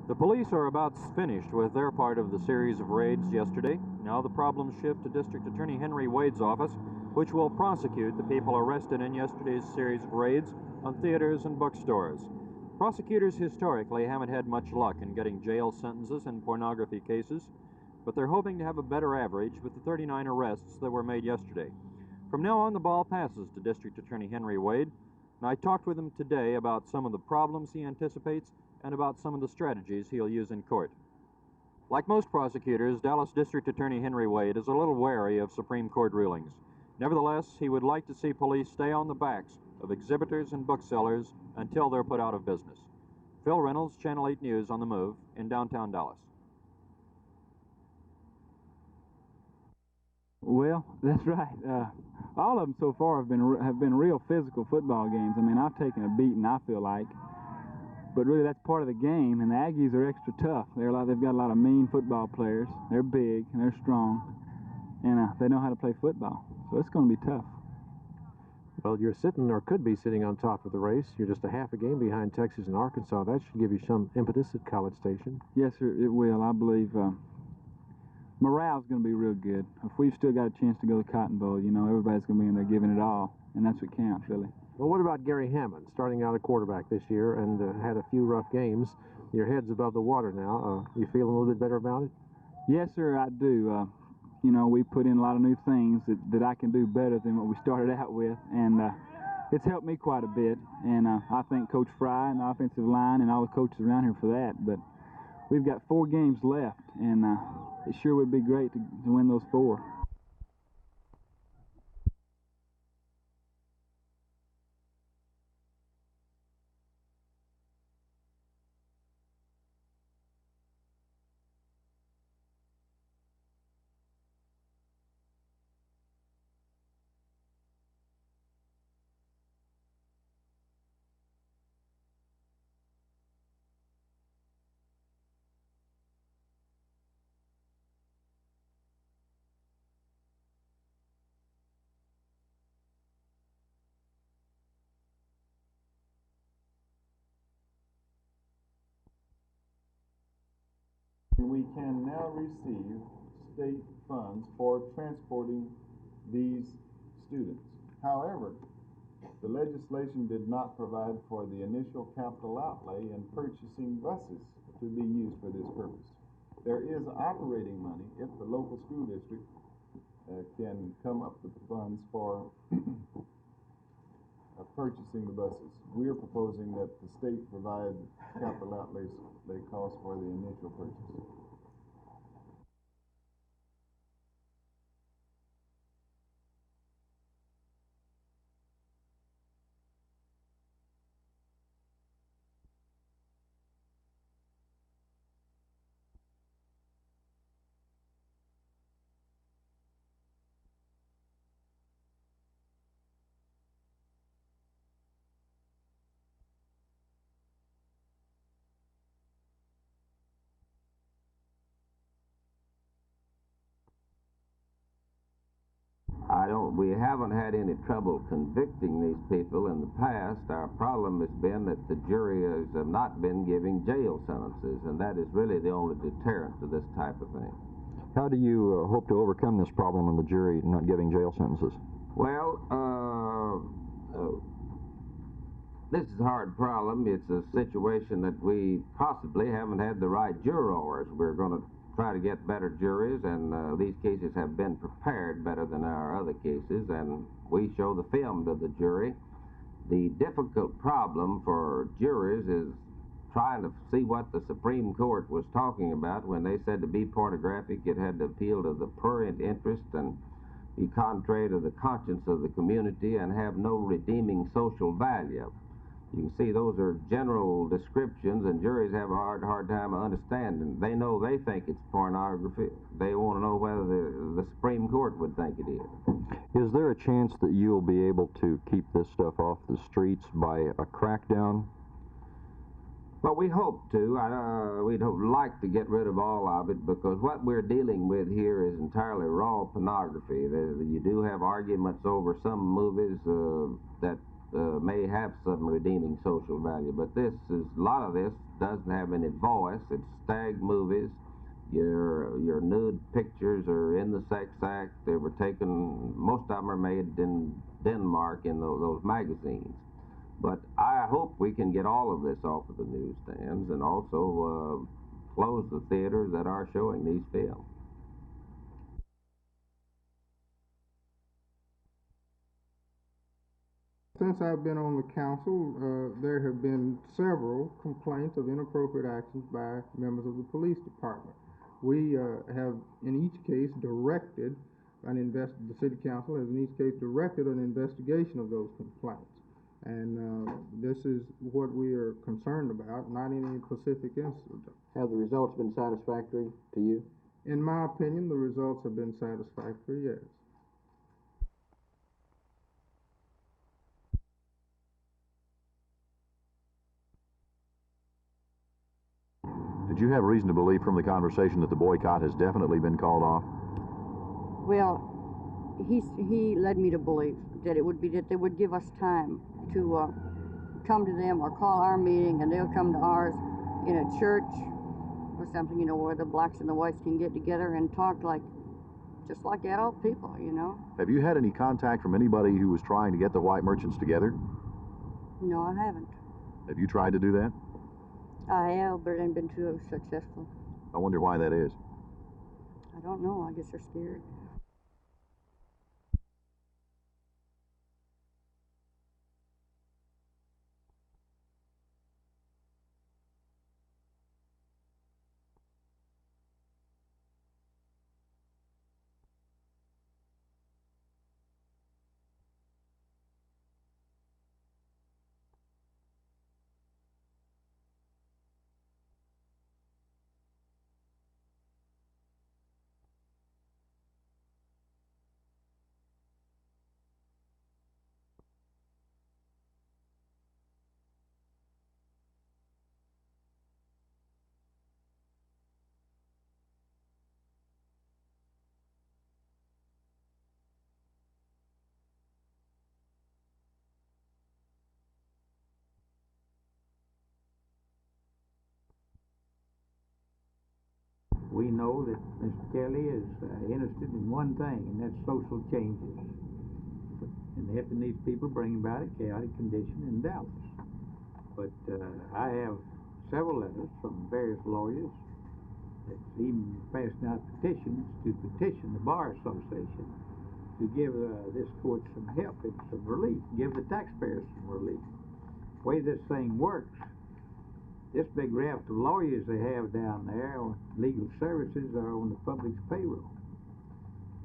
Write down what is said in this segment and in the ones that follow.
The police are about finished with their part of the series of raids yesterday. Now the problems shift to District Attorney Henry Wade's office, which will prosecute the people arrested in yesterday's series of raids on theaters and bookstores. Prosecutors historically haven't had much luck in getting jail sentences in pornography cases, but they're hoping to have a better average with the 39 arrests that were made yesterday. From now on, the ball passes to District Attorney Henry Wade, and I talked with him today about some of the problems he anticipates and about some of the strategies he'll use in court. Like most prosecutors, Dallas District Attorney Henry Wade is a little wary of Supreme Court rulings. Nevertheless, he would like to see police stay on the backs of exhibitors and booksellers until they're put out of business. Phil Reynolds, Channel 8 News on the Move in downtown Dallas. Well, that's right. All of them so far have been real physical football games. I mean, I've taken a beating, I feel like. But really, that's part of the game, and the Aggies are extra tough. They've got a lot of mean football players. They're big, and they're strong, and they know how to play football. So it's going to be tough. Well, you're sitting, or could be sitting, on top of the race. You're just a half a game behind Texas and Arkansas. That should give you some impetus at College Station. Yes, sir, it will. I believe morale's going to be real good. If we've still got a chance to go to the Cotton Bowl, you know, everybody's going to be in there giving it all, and that's what counts, really. Well, what about Gary Hammond, starting out at quarterback this year and had a few rough games? Your head's above the water now. You feeling a little bit better about it? Yes, sir, I do. You know, we put in a lot of new things that I can do better than what we started out with, and it's helped me quite a bit. And I thank Coach Fry and the offensive line and all the coaches around here for that. But we've got 4 games left, and it sure would be great to win those 4. We can now receive state funds for transporting these students. However, the legislation did not provide for the initial capital outlay in purchasing buses to be used for this purpose. There is operating money if the local school district can come up with the funds for purchasing the buses. We are proposing that the state provide capital outlay costs for the initial purchase. We haven't had any trouble convicting these people in the past. Our problem has been that the juries have not been giving jail sentences, and that is really the only deterrent to this type of thing. How do you hope to overcome this problem in the jury not giving jail sentences? Well, this is a hard problem. It's a situation that we possibly haven't had the right jurors. We're going to try to get better juries, and these cases have been prepared better than our other cases, and we show the film to the jury. The difficult problem for juries is trying to see what the Supreme Court was talking about when they said to be pornographic it had to appeal to the prurient interest and be contrary to the conscience of the community and have no redeeming social value. You can see those are general descriptions, and juries have a hard time understanding. They know they think it's pornography. They want to know whether the Supreme Court would think it is. Is there a chance that you'll be able to keep this stuff off the streets by a crackdown? Well, we hope to. We'd like to get rid of all of it, because what we're dealing with here is entirely raw pornography. You do have arguments over some movies that may have some redeeming social value, but a lot of this doesn't have any voice. It's stag movies. Your nude pictures are in the sex act. They were taken, most of them are made in Denmark in those magazines. But I hope we can get all of this off of the newsstands and also close the theaters that are showing these films. Since I've been on the council, there have been several complaints of inappropriate actions by members of the police department. We have, in each case, directed the city council has in each case directed an investigation of those complaints. And this is what we are concerned about, not any specific incident. Have the results been satisfactory to you? In my opinion, the results have been satisfactory, yes. Did you have reason to believe from the conversation that the boycott has definitely been called off? Well, he led me to believe that it would be that they would give us time to come to them or call our meeting, and they'll come to ours in a church or something, you know, where the blacks and the whites can get together and talk just like adult people, you know. Have you had any contact from anybody who was trying to get the white merchants together? No, I haven't. Have you tried to do that? I have, but it ain't been too successful. I wonder why that is. I don't know. I guess they're scared. We know that Mr. Kelley is interested in one thing, and that's social changes. And helping these people bring about a chaotic condition in Dallas. But I have several letters from various lawyers that's even passing out petitions to petition the Bar Association to give this court some help and some relief, give the taxpayers some relief. The way this thing works, this big raft of lawyers they have down there on legal services are on the public's payroll.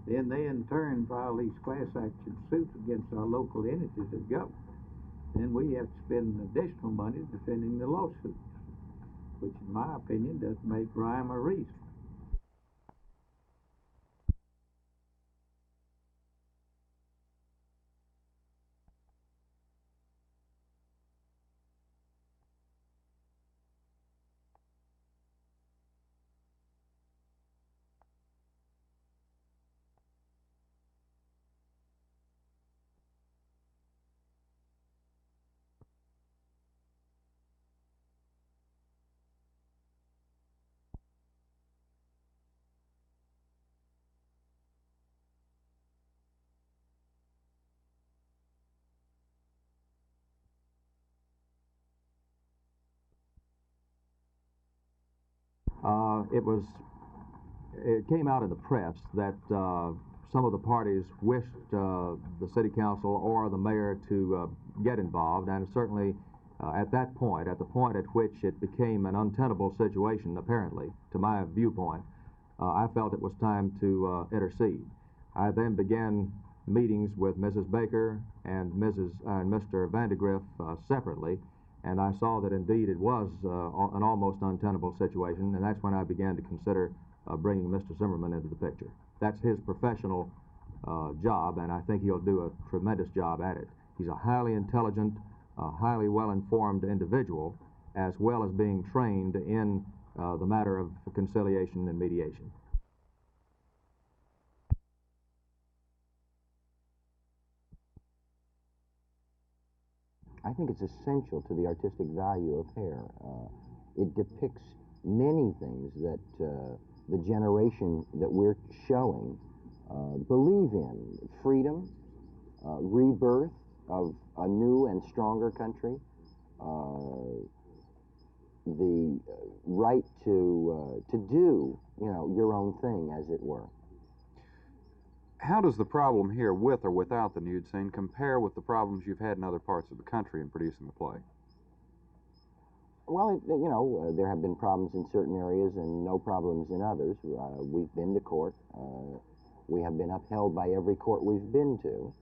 Then they in turn file these class action suits against our local entities of government. Then we have to spend additional money defending the lawsuits, which in my opinion doesn't make rhyme or reason. It came out in the press that some of the parties wished the city council or the mayor to get involved, and certainly at that point, at the point at which it became an untenable situation, apparently, to my viewpoint, I felt it was time to intercede. I then began meetings with Mrs. Baker and Mr. Vandagriff separately, and I saw that indeed it was an almost untenable situation, and that's when I began to consider bringing Mr. Zimmerman into the picture. That's his professional job, and I think he'll do a tremendous job at it. He's a highly intelligent, highly well-informed individual, as well as being trained in the matter of conciliation and mediation. I think it's essential to the artistic value of hair. It depicts many things that the generation that we're showing believe in: freedom, rebirth of a new and stronger country, the right to do, your own thing, as it were. How does the problem here, with or without the nude scene, compare with the problems you've had in other parts of the country in producing the play? Well, there have been problems in certain areas and no problems in others. We've been to court. We have been upheld by every court we've been to.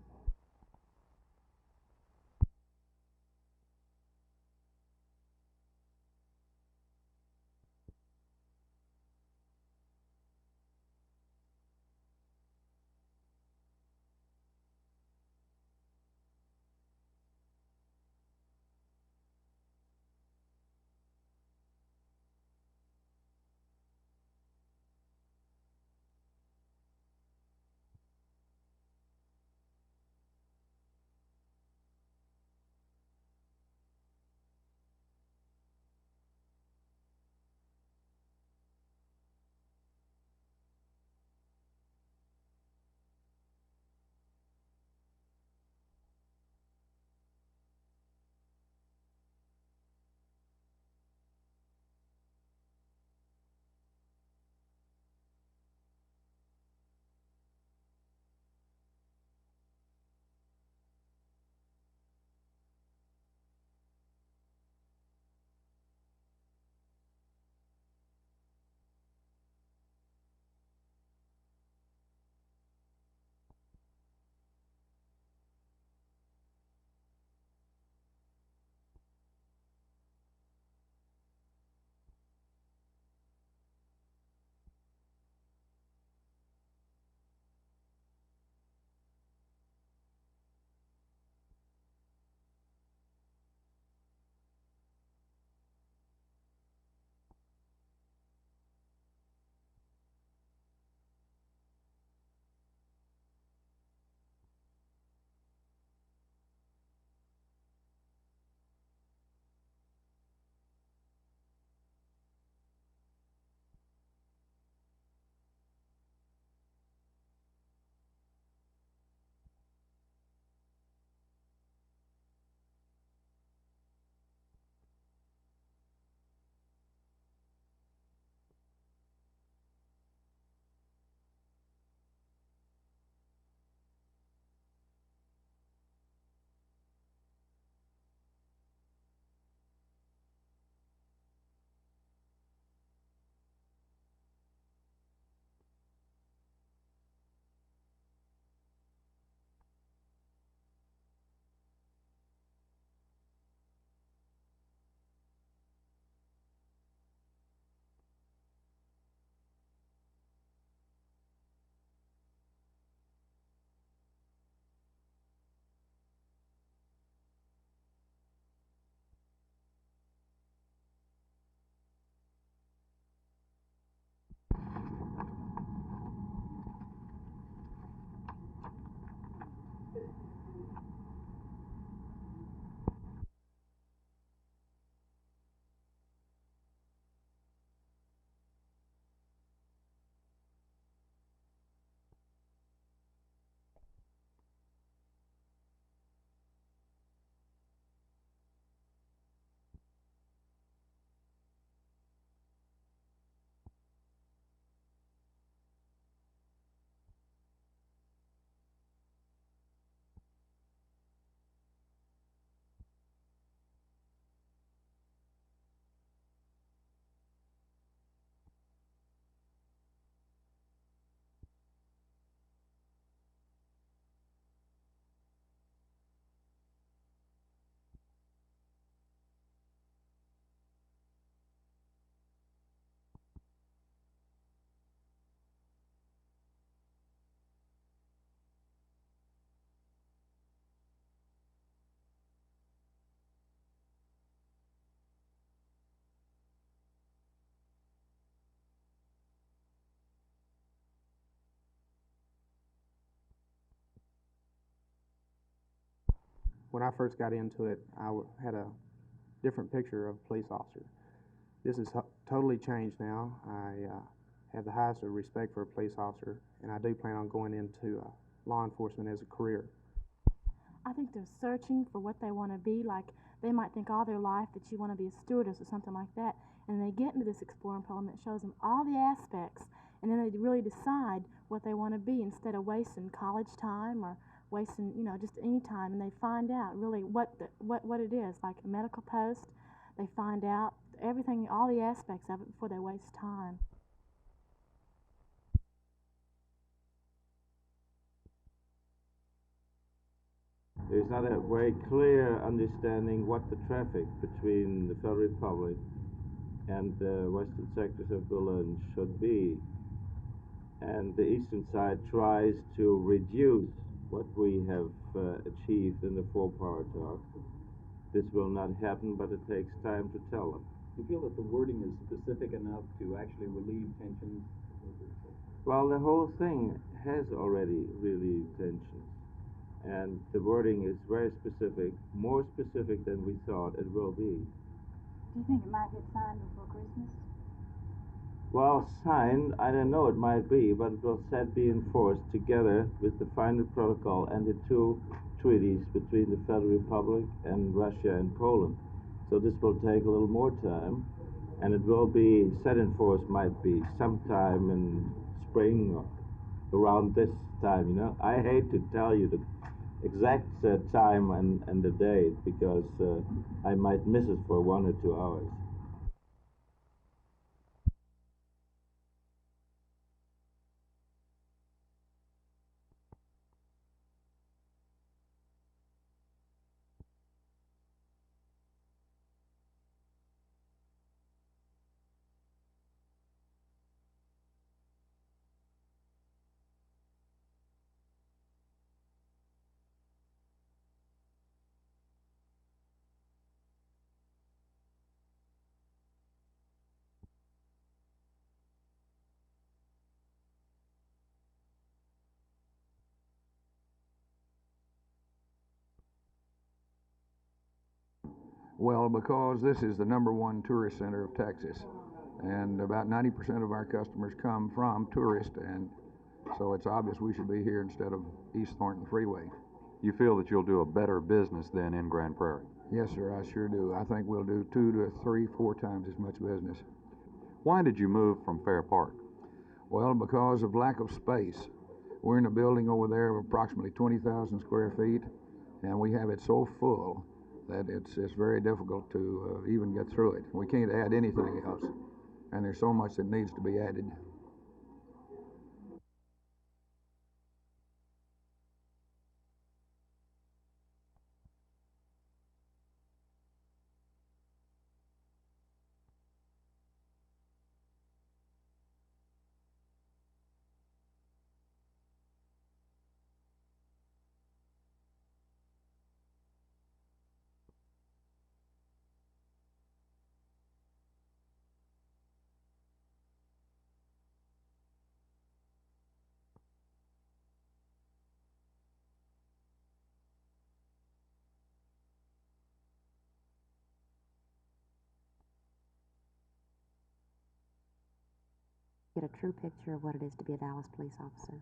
When I first got into it, had a different picture of a police officer. This is totally changed now. I have the highest of respect for a police officer, and I do plan on going into law enforcement as a career. I think they're searching for what they want to be. Like, they might think all their life that you want to be a stewardess or something like that, and they get into this exploring program that shows them all the aspects, and then they really decide what they want to be instead of wasting college time or wasting, you know, just any time, and they find out really what it is, like a medical post. They find out everything, all the aspects of it before they waste time. There's not a very clear understanding what the traffic between the Federal Republic and the western sectors of Berlin should be. And the eastern side tries to reduce what we have achieved in the four-power talk. This will not happen, but it takes time to tell them. Do you feel that the wording is specific enough to actually relieve tensions? Well, the whole thing has already relieved tensions. And the wording is very specific, more specific than we thought it will be. Do you think it might get signed before Christmas? Well, signed, I don't know, it might be, but it will be enforced together with the final protocol and the two treaties between the Federal Republic and Russia and Poland. So this will take a little more time, and it will be set in force, might be sometime in spring or around this time, you know. I hate to tell you the exact time and the date, because I might miss it for 1 or 2 hours. Well, because this is the #1 tourist center of Texas, and about 90% of our customers come from tourists, and so it's obvious we should be here instead of East Thornton Freeway. You feel that you'll do a better business than in Grand Prairie? Yes, sir, I sure do. I think we'll do 2 to 3, 4 times as much business. Why did you move from Fair Park? Well, because of lack of space. We're in a building over there of approximately 20,000 square feet, and we have it so full that it's very difficult to even get through it. We can't add anything else, and there's so much that needs to be added. Get a true picture of what it is to be a Dallas police officer.